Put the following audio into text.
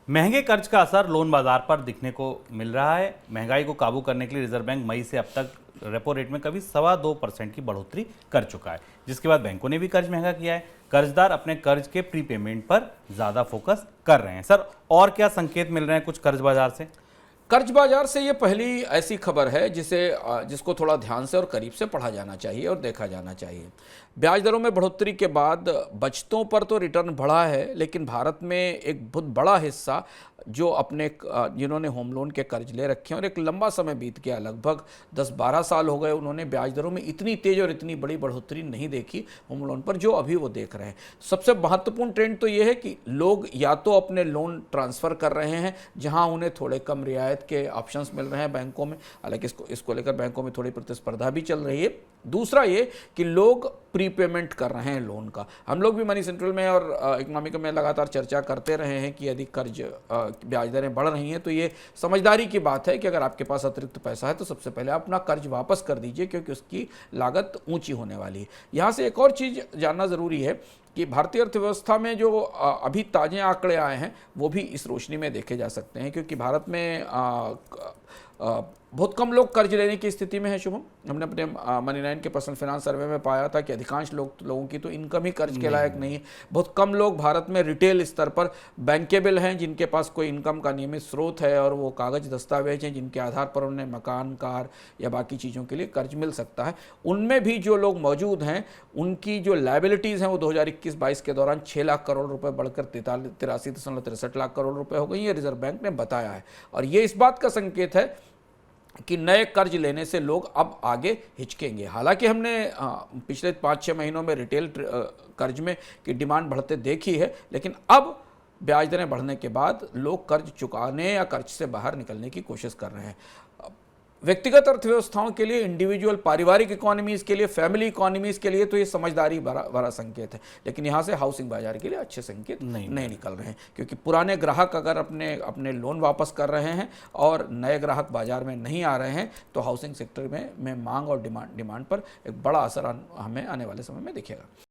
महंगे कर्ज का असर लोन बाजार पर दिखने को मिल रहा है। महंगाई को काबू करने के लिए रिजर्व बैंक मई से अब तक रेपो रेट में कभी 2.25% की बढ़ोतरी कर चुका है, जिसके बाद बैंकों ने भी कर्ज महंगा किया है। कर्जदार अपने कर्ज के प्रीपेमेंट पर ज्यादा फोकस कर रहे हैं। सर, और क्या संकेत मिल रहे हैं कुछ कर्ज बाजार से? कर्ज बाजार से ये पहली ऐसी खबर है जिसको थोड़ा ध्यान से और करीब से पढ़ा जाना चाहिए और देखा जाना चाहिए। ब्याज दरों में बढ़ोतरी के बाद बचतों पर तो रिटर्न बढ़ा है, लेकिन भारत में एक बहुत बड़ा हिस्सा जो जिन्होंने होम लोन के कर्ज ले रखे हैं और एक लंबा समय बीत गया, लगभग 10-12 साल हो गए, उन्होंने ब्याज दरों में इतनी तेज और इतनी बड़ी बढ़ोतरी नहीं देखी होम लोन पर जो अभी वो देख रहे हैं। सबसे महत्वपूर्ण ट्रेंड तो ये है कि लोग या तो अपने लोन ट्रांसफ़र कर रहे हैं जहां उन्हें थोड़े कम रियायत के ऑप्शंस मिल रहे हैं बैंकों में, हालांकि इसको लेकर बैंकों में थोड़ी प्रतिस्पर्धा भी चल रही है। दूसरा ये कि लोग प्रीपेमेंट कर रहे हैं लोन का। हम लोग भी मनी सेंट्रल में और इकोनॉमिक में लगातार चर्चा करते रहे हैं कि यदि कर्ज ब्याज दरें बढ़ रही हैं तो ये समझदारी की बात है कि अगर आपके पास अतिरिक्त पैसा है तो सबसे पहले आप अपना कर्ज वापस कर दीजिए, क्योंकि उसकी लागत ऊंची होने वाली है। यहाँ से एक और चीज़ जानना ज़रूरी है कि भारतीय अर्थव्यवस्था में जो अभी ताज़े आंकड़े आए हैं वो भी इस रोशनी में देखे जा सकते हैं, क्योंकि भारत में बहुत कम लोग कर्ज लेने की स्थिति में है। शुभम, हमने अपने मनी 9 के पर्सनल फाइनेंस सर्वे में पाया था कि अधिकांश लोगों की तो इनकम ही कर्ज के लायक नहीं है। बहुत कम लोग भारत में रिटेल स्तर पर बैंकेबल हैं, जिनके पास कोई इनकम का नियमित स्रोत है और वो कागज दस्तावेज हैं जिनके आधार पर उन्हें मकान, कार या बाकी चीज़ों के लिए कर्ज मिल सकता है। उनमें भी जो लोग मौजूद हैं उनकी जो लायबिलिटीज़ हैं वो 2021-22 के दौरान 6 लाख करोड़ रुपये बढ़कर 83.63 लाख करोड़ रुपये हो गई, ये रिजर्व बैंक ने बताया है। और ये इस बात का संकेत है कि नए कर्ज लेने से लोग अब आगे हिचकेंगे। हालांकि हमने पिछले 5-6 महीनों में रिटेल कर्ज में की डिमांड बढ़ते देखी है, लेकिन अब ब्याज दरें बढ़ने के बाद लोग कर्ज चुकाने या कर्ज से बाहर निकलने की कोशिश कर रहे हैं। व्यक्तिगत अर्थव्यवस्थाओं के लिए, इंडिविजुअल पारिवारिक इकोनॉमीज़ के लिए, फैमिली इकोनॉमीज़ के लिए तो ये समझदारी भरा संकेत है, लेकिन यहाँ से हाउसिंग बाजार के लिए अच्छे संकेत नहीं निकल रहे हैं, क्योंकि पुराने ग्राहक अगर अपने लोन वापस कर रहे हैं और नए ग्राहक बाजार में नहीं आ रहे हैं तो हाउसिंग सेक्टर में मांग और डिमांड पर एक बड़ा असर हमें आने वाले समय में दिखेगा।